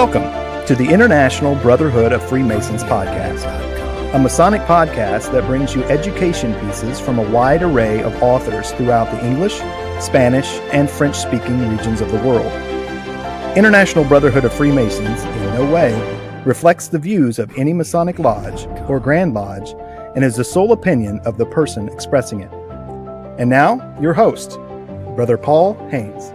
Welcome to the International Brotherhood of Freemasons podcast, a Masonic podcast that brings you education pieces from a wide array of authors throughout the English, Spanish, and French-speaking regions of the world. International Brotherhood of Freemasons in no way reflects the views of any Masonic lodge or Grand Lodge and is the sole opinion of the person expressing it. And now, your host, Brother Paul Haynes.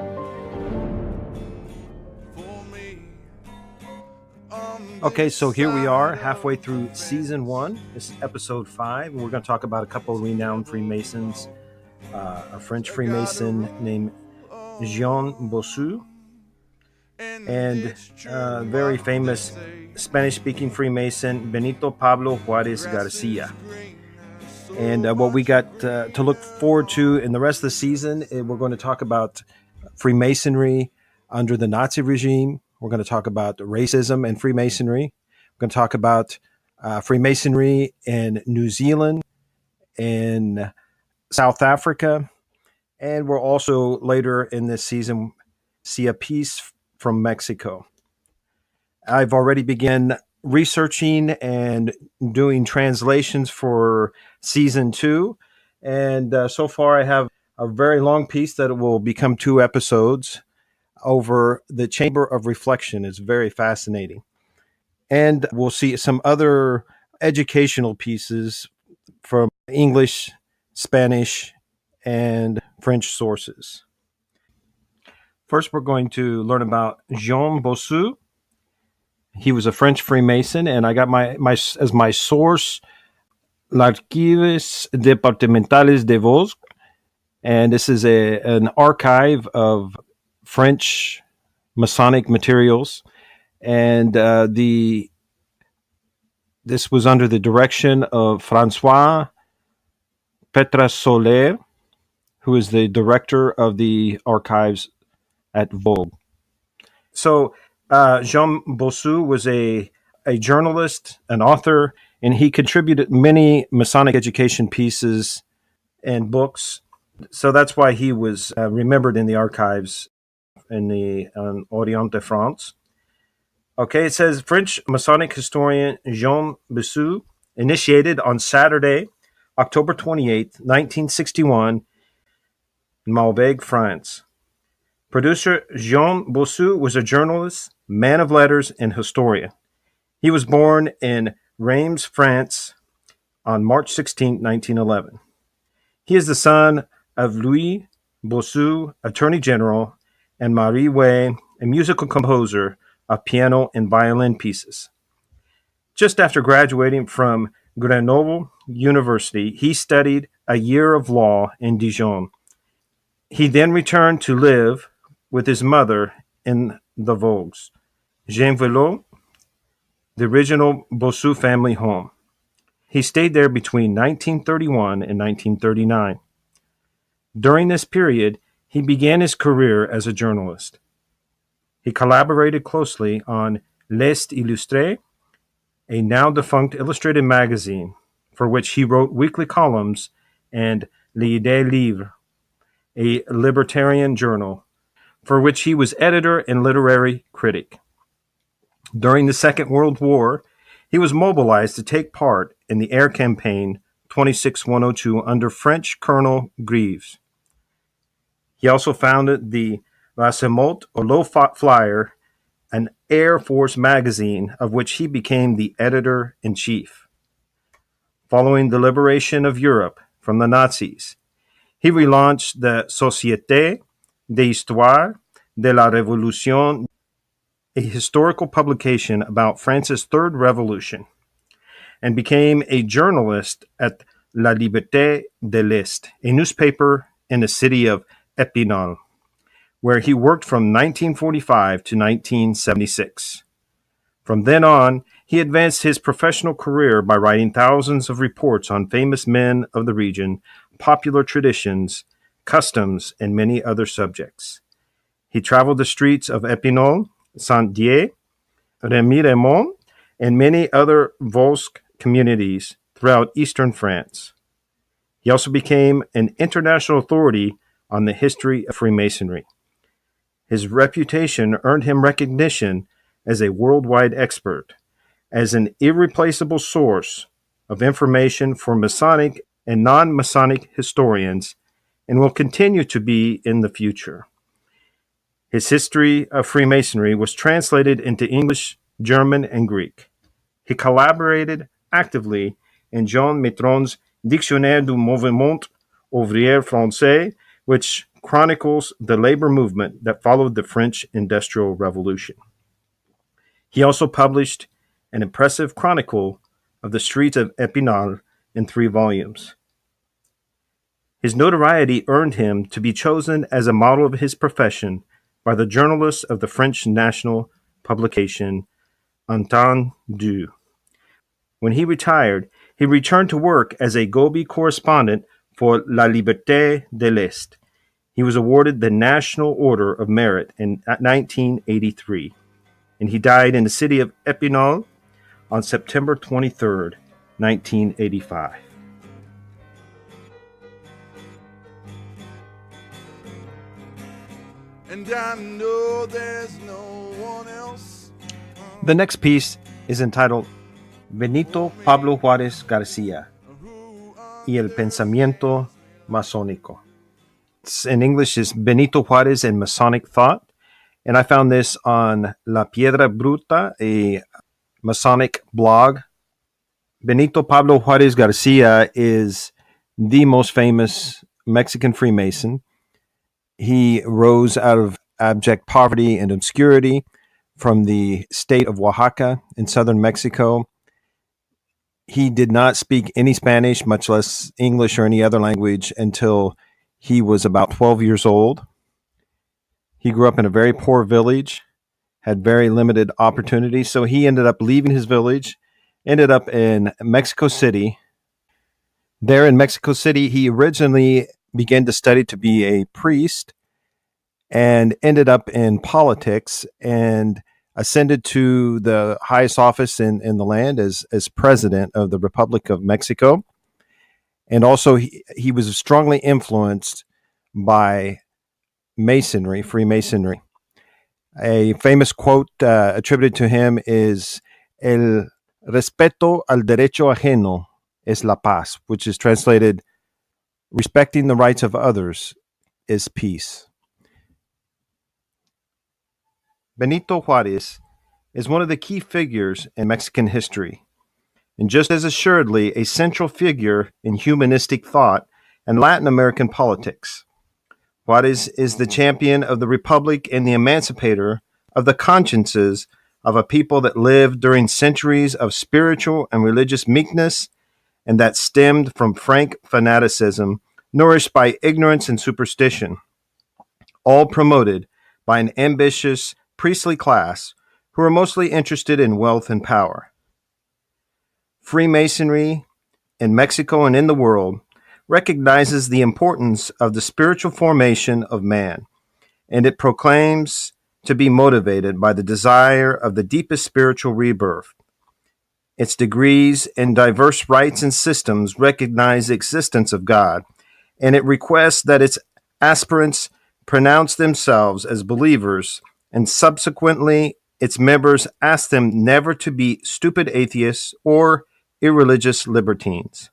Okay, so here we are halfway through season 1. This is episode 5, and we're going to talk about a couple of renowned Freemasons. A French Freemason named Jean Bossu, and a very famous Spanish-speaking Freemason, Benito Pablo Juarez Garcia. And what we got to look forward to in the rest of the season, we're going to talk about Freemasonry under the Nazi regime. We're going to talk about racism and Freemasonry. We're going to talk about Freemasonry in New Zealand and South Africa. And we'll also later in this season see a piece from Mexico. I've already begun researching and doing translations for season 2. And so far I have a very long piece that will become 2 episodes over the Chamber of Reflection. Is very fascinating. And we'll see some other educational pieces from English, Spanish, and French sources. First, we're going to learn about Jean Bossu. He was a French Freemason, and I got as my source, L'Archives Départementales de Vosges. And this is an archive of French Masonic materials, and this was under the direction of François Petrasoler, who is the director of the archives at Vosges. So Jean Bossu was a journalist, an author, and he contributed many Masonic education pieces and books. So that's why he was remembered in the archives in the Orient de France. Okay, it says French Masonic historian Jean Bossu initiated on Saturday, October 28, 1961, in Maubeuge, France. Producer Jean Bossu was a journalist, man of letters, and historian. He was born in Reims, France, on March 16, 1911. He is the son of Louis Bossu, Attorney General, and Marie Way, a musical composer of piano and violin pieces. Just after graduating from Grenoble University, he studied a year of law in Dijon. He then returned to live with his mother in the Vosges, Gennevilliers, the original Bossu family home. He stayed there between 1931 and 1939. During this period, he began his career as a journalist. He collaborated closely on L'Est Illustré, a now-defunct illustrated magazine, for which he wrote weekly columns, and L'Idée Libre, a libertarian journal, for which he was editor and literary critic. During the Second World War, he was mobilized to take part in the air campaign 26102 under French Colonel Greaves. He also founded the La Semote, or Low Flyer, an Air Force magazine of which he became the editor-in-chief. Following the liberation of Europe from the Nazis, he relaunched the Société d'Histoire de la Révolution, a historical publication about France's Third Revolution, and became a journalist at La Liberté de l'Est, a newspaper in the city of Épinal, where he worked from 1945 to 1976. From then on, he advanced his professional career by writing thousands of reports on famous men of the region, popular traditions, customs, and many other subjects. He traveled the streets of Épinal, Saint-Dié, Rémy-Raymond, and many other Vosges communities throughout eastern France. He also became an international authority on the history of Freemasonry. His reputation earned him recognition as a worldwide expert, as an irreplaceable source of information for Masonic and non-Masonic historians, and will continue to be in the future. His history of Freemasonry was translated into English, German, and Greek. He collaborated actively in Jean Maitron's Dictionnaire du Mouvement Ouvrier Français, which chronicles the labor movement that followed the French Industrial Revolution. He also published an impressive chronicle of the streets of Epinal in 3 volumes. His notoriety earned him to be chosen as a model of his profession by the journalists of the French national publication Entendu. When he retired, he returned to work as a Gobi correspondent for La Liberté de l'Est. He was awarded the National Order of Merit in 1983, and he died in the city of Epinal on September 23rd, 1985. And I know there's no one else. The next piece is entitled Benito Pablo Juarez García y el pensamiento masónico. In English is Benito Juarez and Masonic Thought, and I found this on La Piedra Bruta, a Masonic blog. Benito Pablo Juarez García is the most famous Mexican Freemason. He rose out of abject poverty and obscurity from the state of Oaxaca in southern Mexico. He did not speak any Spanish, much less English or any other language, until he was about 12 years old. He grew up in a very poor village, had very limited opportunities, so he ended up leaving his village, ended up in Mexico City. There in Mexico City, he originally began to study to be a priest and ended up in politics and ascended to the highest office in the land as president of the Republic of Mexico. And also he was strongly influenced by Masonry, Freemasonry. A famous quote attributed to him is El respeto al derecho ajeno es la paz, which is translated, respecting the rights of others is peace. Benito Juarez is one of the key figures in Mexican history, and just as assuredly a central figure in humanistic thought and Latin American politics. Juarez is the champion of the Republic and the emancipator of the consciences of a people that lived during centuries of spiritual and religious meekness and that stemmed from frank fanaticism nourished by ignorance and superstition, all promoted by an ambitious priestly class who are mostly interested in wealth and power. Freemasonry in Mexico and in the world recognizes the importance of the spiritual formation of man, and it proclaims to be motivated by the desire of the deepest spiritual rebirth. Its degrees and diverse rites and systems recognize the existence of God, and it requests that its aspirants pronounce themselves as believers, and subsequently its members ask them never to be stupid atheists or irreligious libertines.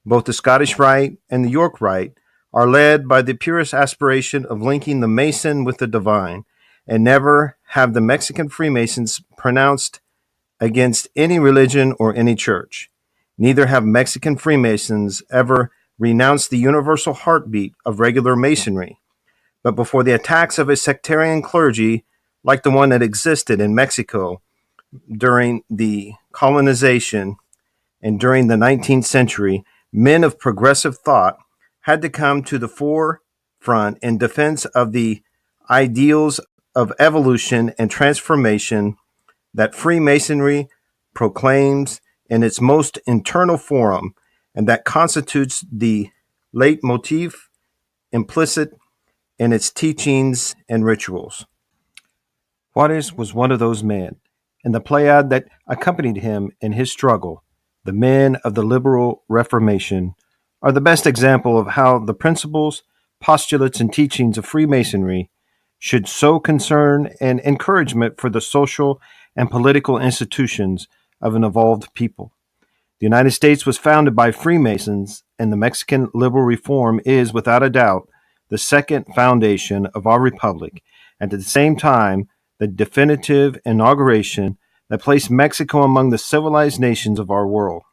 Both the Scottish Rite and the York Rite are led by the purest aspiration of linking the Mason with the divine, and never have the Mexican Freemasons pronounced against any religion or any church. Neither have Mexican Freemasons ever renounced the universal heartbeat of regular Masonry, but before the attacks of a sectarian clergy like the one that existed in Mexico during the colonization and during the 19th century, men of progressive thought had to come to the forefront in defense of the ideals of evolution and transformation that Freemasonry proclaims in its most internal forum, and that constitutes the leitmotif implicit in its teachings and rituals. Juarez was one of those men, and the pleiad that accompanied him in his struggle, the men of the liberal Reformation, are the best example of how the principles, postulates, and teachings of Freemasonry should sow concern and encouragement for the social and political institutions of an evolved people. The United States was founded by Freemasons, and the Mexican liberal reform is, without a doubt, the second foundation of our republic, and at the same time, the definitive inauguration that placed Mexico among the civilized nations of our world.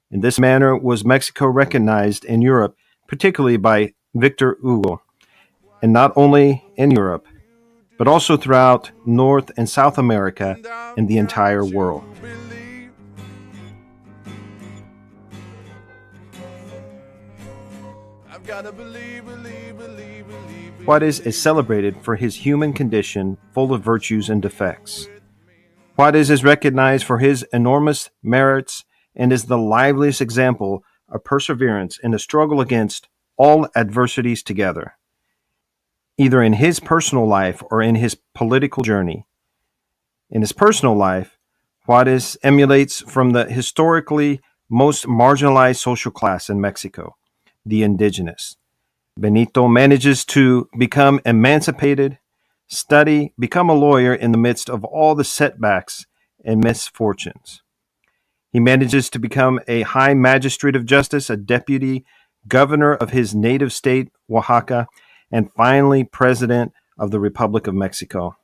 In this manner was Mexico recognized in Europe, particularly by Victor Hugo, and not only in Europe, but also throughout North and South America and the entire world. Juarez is celebrated for his human condition full of virtues and defects. Juarez is recognized for his enormous merits and is the liveliest example of perseverance in the struggle against all adversities together, either in his personal life or in his political journey. In his personal life, Juarez emulates from the historically most marginalized social class in Mexico, the indigenous. Benito manages to become emancipated, study, become a lawyer in the midst of all the setbacks and misfortunes. He manages to become a high magistrate of justice, a deputy governor of his native state, Oaxaca, and finally president of the Republic of Mexico.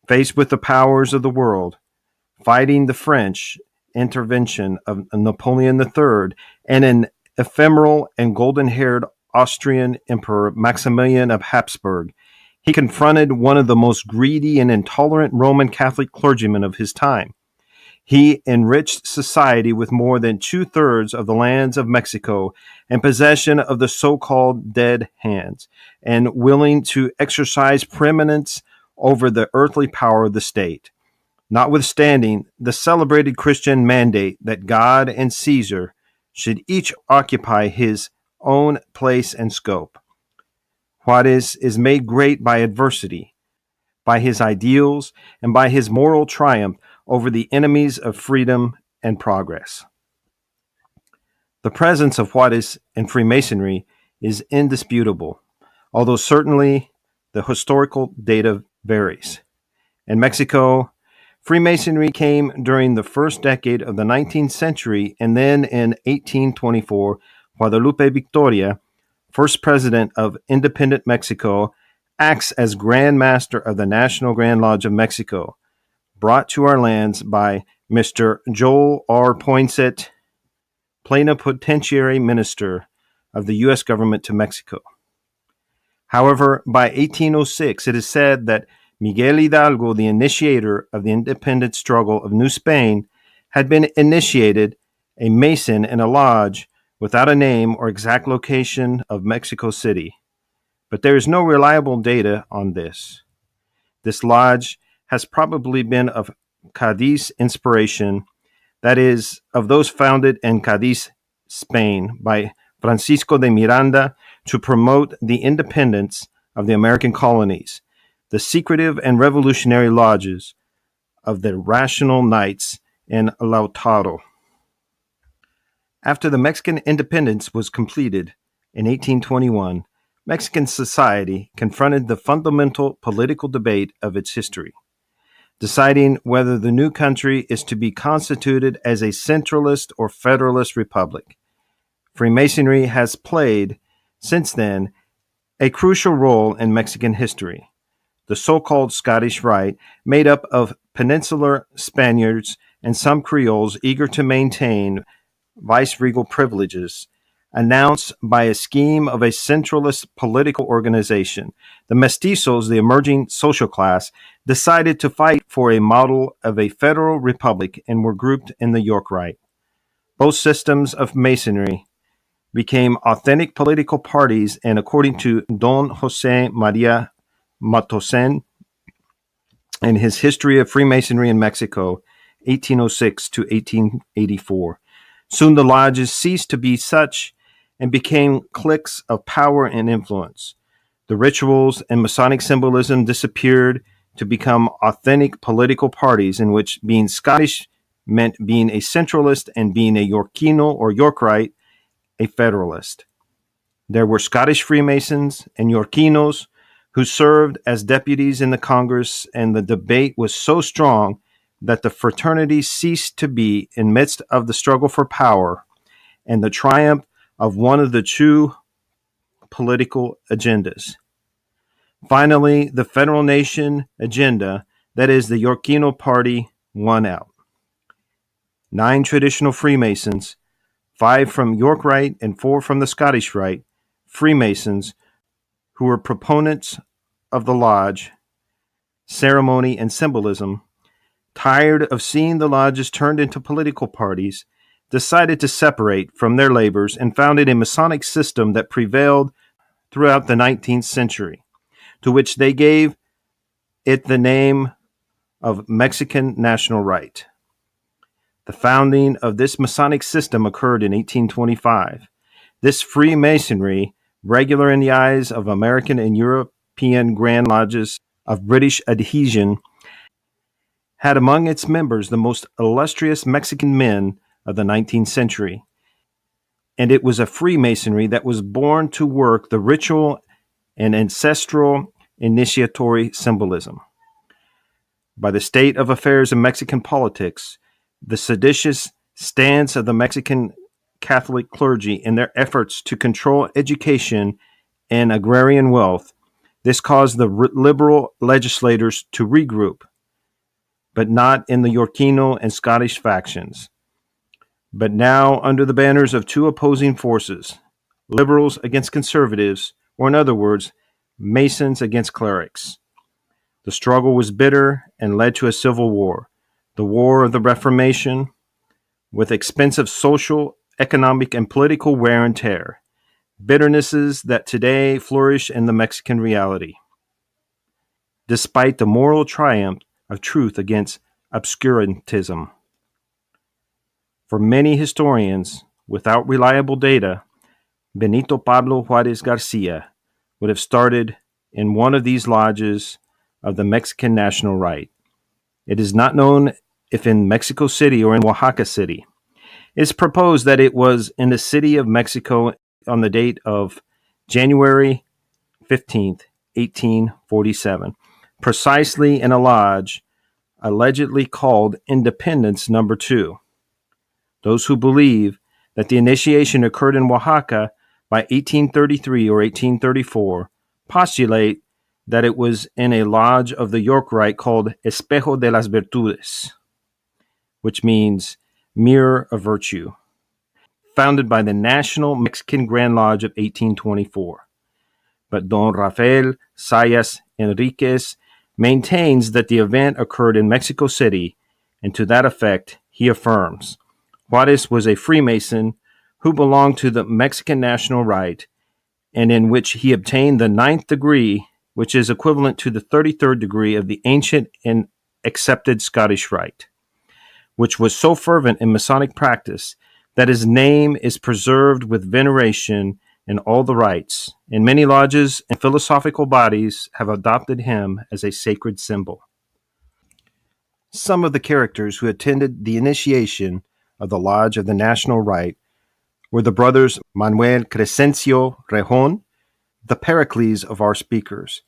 Faced with the powers of the world, fighting the French intervention of Napoleon III and an ephemeral and golden-haired Austrian Emperor Maximilian of Habsburg, he confronted one of the most greedy and intolerant Roman Catholic clergymen of his time. He enriched society with more than 2/3 of the lands of Mexico and possession of the so-called dead hands, and willing to exercise preeminence over the earthly power of the state, notwithstanding the celebrated Christian mandate that God and Caesar should each occupy his own place and scope. Juarez is made great by adversity, by his ideals, and by his moral triumph over the enemies of freedom and progress. The presence of Juarez in Freemasonry is indisputable, although certainly the historical data varies. In Mexico, Freemasonry came during the first decade of the 19th century, and then in 1824, Guadalupe Victoria, first president of independent Mexico, acts as Grand Master of the National Grand Lodge of Mexico, brought to our lands by Mr. Joel R. Poinsett, Plenipotentiary Minister of the U.S. government to Mexico. However, by 1806, it is said that Miguel Hidalgo, the initiator of the independent struggle of New Spain, had been initiated a Mason in a lodge without a name or exact location of Mexico City. But there is no reliable data on this. This lodge has probably been of Cadiz inspiration, that is, of those founded in Cadiz, Spain, by Francisco de Miranda to promote the independence of the American colonies, the secretive and revolutionary lodges of the Rational Knights in Lautaro. After the Mexican independence was completed in 1821, Mexican society confronted the fundamental political debate of its history, deciding whether the new country is to be constituted as a centralist or federalist republic. Freemasonry has played, since then, a crucial role in Mexican history. The so-called Scottish Rite, made up of peninsular Spaniards and some Creoles eager to maintain viceregal privileges, announced by a scheme of a centralist political organization. The mestizos, the emerging social class, decided to fight for a model of a federal republic and were grouped in the York Rite. Both systems of Masonry became authentic political parties, and according to Don Jose Maria Matosen in his History of Freemasonry in Mexico, 1806 to 1884, soon the lodges ceased to be such and became cliques of power and influence. The rituals and Masonic symbolism disappeared to become authentic political parties in which being Scottish meant being a centralist and being a Yorkino or Yorkite, a federalist. There were Scottish Freemasons and Yorkinos who served as deputies in the Congress, and the debate was so strong that the fraternity ceased to be in midst of the struggle for power and the triumph of one of the two political agendas. Finally, the federal nation agenda, that is the Yorkino Party, won out. 9 traditional Freemasons, 5 from York Rite and 4 from the Scottish Rite, Freemasons, who were proponents of the lodge, ceremony, and symbolism, tired of seeing the lodges turned into political parties, decided to separate from their labors and founded a Masonic system that prevailed throughout the 19th century, to which they gave it the name of Mexican National Rite. The founding of this Masonic system occurred in 1825. This Freemasonry, regular in the eyes of American and European Grand Lodges of British adhesion, had among its members the most illustrious Mexican men of the 19th century. And it was a Freemasonry that was born to work the ritual and ancestral initiatory symbolism. By the state of affairs in Mexican politics, the seditious stance of the Mexican Catholic clergy in their efforts to control education and agrarian wealth, this caused the liberal legislators to regroup, but not in the Yorkino and Scottish factions, but now under the banners of two opposing forces, liberals against conservatives, or in other words, Masons against clerics. The struggle was bitter and led to a civil war, the War of the Reformation, with expensive social, economic, and political wear and tear, bitternesses that today flourish in the Mexican reality. Despite the moral triumph of truth against obscurantism. For many historians, without reliable data, Benito Pablo Juarez Garcia would have started in one of these lodges of the Mexican National Rite. It is not known if in Mexico City or in Oaxaca City. It is proposed that it was in the city of Mexico on the date of January 15th, 1847, precisely in a lodge allegedly called Independence Number 2. Those who believe that the initiation occurred in Oaxaca by 1833 or 1834 postulate that it was in a lodge of the York Rite called Espejo de las Virtudes, which means Mirror of Virtue, founded by the National Mexican Grand Lodge of 1824. But Don Rafael Sayas Enriquez maintains that the event occurred in Mexico City, and to that effect, he affirms Juarez was a Freemason who belonged to the Mexican National Rite, and in which he obtained the 9th degree, which is equivalent to the 33rd degree of the ancient and accepted Scottish Rite, which was so fervent in Masonic practice that his name is preserved with veneration in all the rites, and many lodges and philosophical bodies have adopted him as a sacred symbol. Some of the characters who attended the initiation of the Lodge of the National Rite were the brothers Manuel Crescencio Rejon, the Pericles of our speakers,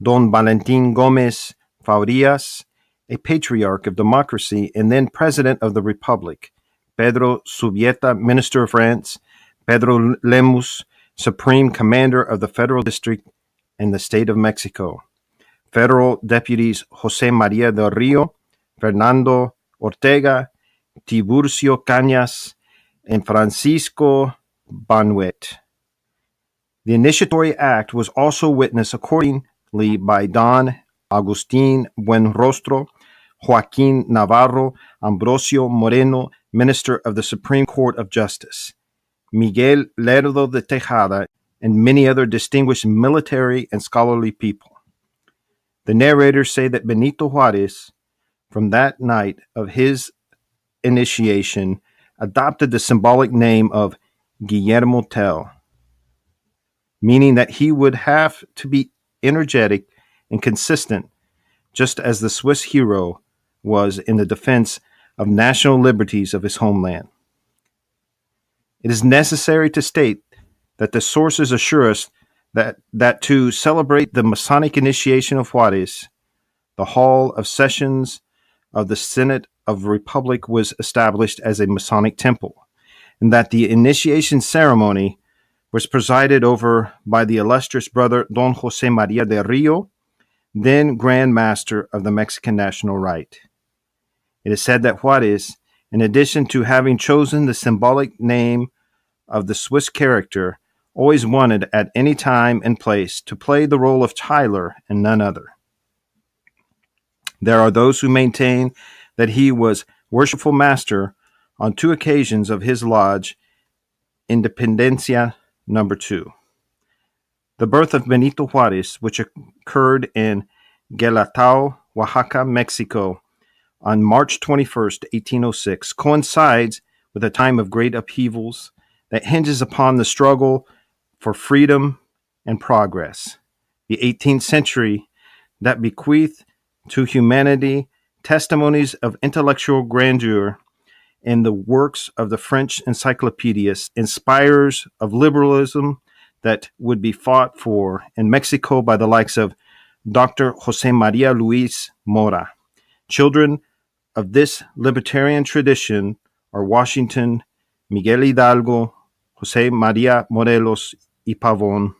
Don Valentin Gomez Faurias, a patriarch of democracy and then president of the Republic, Pedro Subieta, Minister of France, Pedro Lemus, Supreme Commander of the Federal District in the State of Mexico, Federal Deputies Jose Maria del Rio, Fernando Ortega, Tiburcio Cañas, and Francisco Banuet. The initiatory act was also witnessed accordingly by Don Agustin Buenrostro, Joaquin Navarro, Ambrosio Moreno, Minister of the Supreme Court of Justice, Miguel Lerdo de Tejada, and many other distinguished military and scholarly people. The narrators say that Benito Juarez, from that night of his initiation, adopted the symbolic name of Guillermo Tell, meaning that he would have to be energetic and consistent, just as the Swiss hero was in the defense of national liberties of his homeland. It is necessary to state that the sources assure us that to celebrate the Masonic initiation of Juarez, the Hall of Sessions of the Senate of the Republic was established as a Masonic temple, and that the initiation ceremony was presided over by the illustrious brother Don Jose Maria de Rio, then Grand Master of the Mexican National Rite. It is said that Juarez, in addition to having chosen the symbolic name of the Swiss character, always wanted at any time and place to play the role of Tyler and none other. There are those who maintain that he was worshipful master on 2 occasions of his lodge, Independencia No. 2. The birth of Benito Juarez, which occurred in Guelatao, Oaxaca, Mexico, on March 21st, 1806, coincides with a time of great upheavals that hinges upon the struggle for freedom and progress. The 18th century that bequeathed to humanity testimonies of intellectual grandeur in the works of the French encyclopedists, inspirers of liberalism that would be fought for in Mexico by the likes of Dr. Jose Maria Luis Mora. Children of this libertarian tradition are Washington, Miguel Hidalgo, Jose Maria Morelos y Pavón,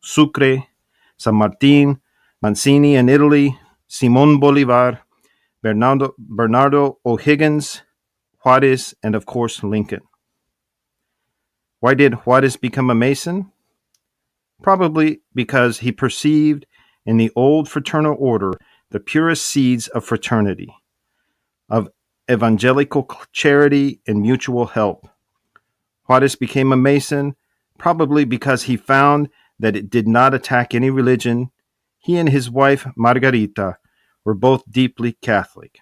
Sucre, San Martín, Mancini in Italy, Simón Bolívar, Bernardo O'Higgins, Juarez, and of course Lincoln. Why did Juarez become a Mason? Probably because he perceived in the old fraternal order the purest seeds of fraternity, of evangelical charity and mutual help. Juarez became a Mason probably because he found that it did not attack any religion. He and his wife, Margarita, were both deeply Catholic.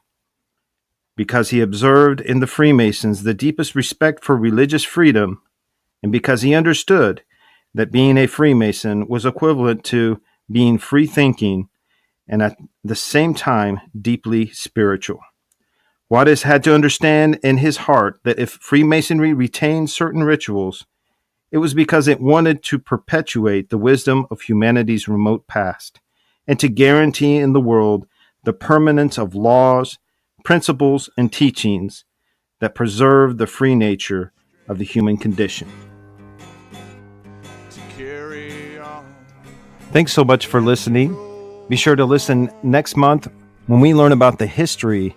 Because he observed in the Freemasons the deepest respect for religious freedom, and because he understood that being a Freemason was equivalent to being free-thinking and at the same time deeply spiritual. Juarez had to understand in his heart that if Freemasonry retained certain rituals, it was because it wanted to perpetuate the wisdom of humanity's remote past and to guarantee in the world the permanence of laws, principles, and teachings that preserve the free nature of the human condition. Thanks so much for listening. Be sure to listen next month when we learn about the history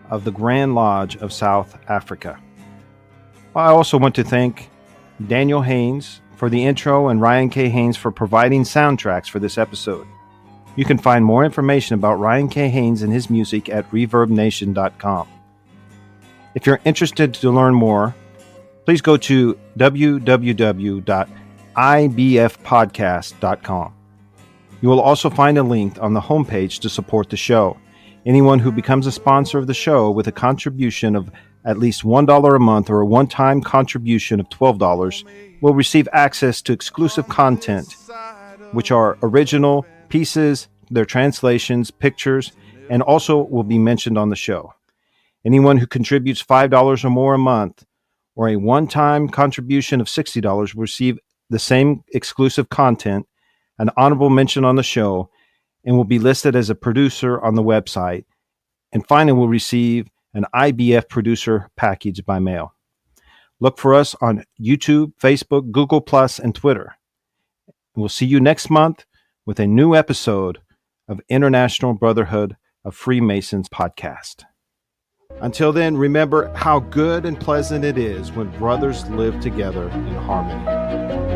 of the Grand Lodge of South Africa. I also want to thank Daniel Haynes for the intro and Ryan K. Haynes for providing soundtracks for this episode. You can find more information about Ryan K. Haynes and his music at ReverbNation.com. If you're interested to learn more, please go to www.ibfpodcast.com. You will also find a link on the homepage to support the show. Anyone who becomes a sponsor of the show with a contribution of at least $1 a month or a one-time contribution of $12 will receive access to exclusive content, which are original pieces, their translations, pictures, and also will be mentioned on the show. Anyone who contributes $5 or more a month or a one-time contribution of $60 will receive the same exclusive content, an honorable mention on the show, and will be listed as a producer on the website. And finally, will receive an IBF producer package by mail. Look for us on YouTube, Facebook, Google+, and Twitter. We'll see you next month with a new episode of International Brotherhood of Freemasons podcast. Until then, remember how good and pleasant it is when brothers live together in harmony.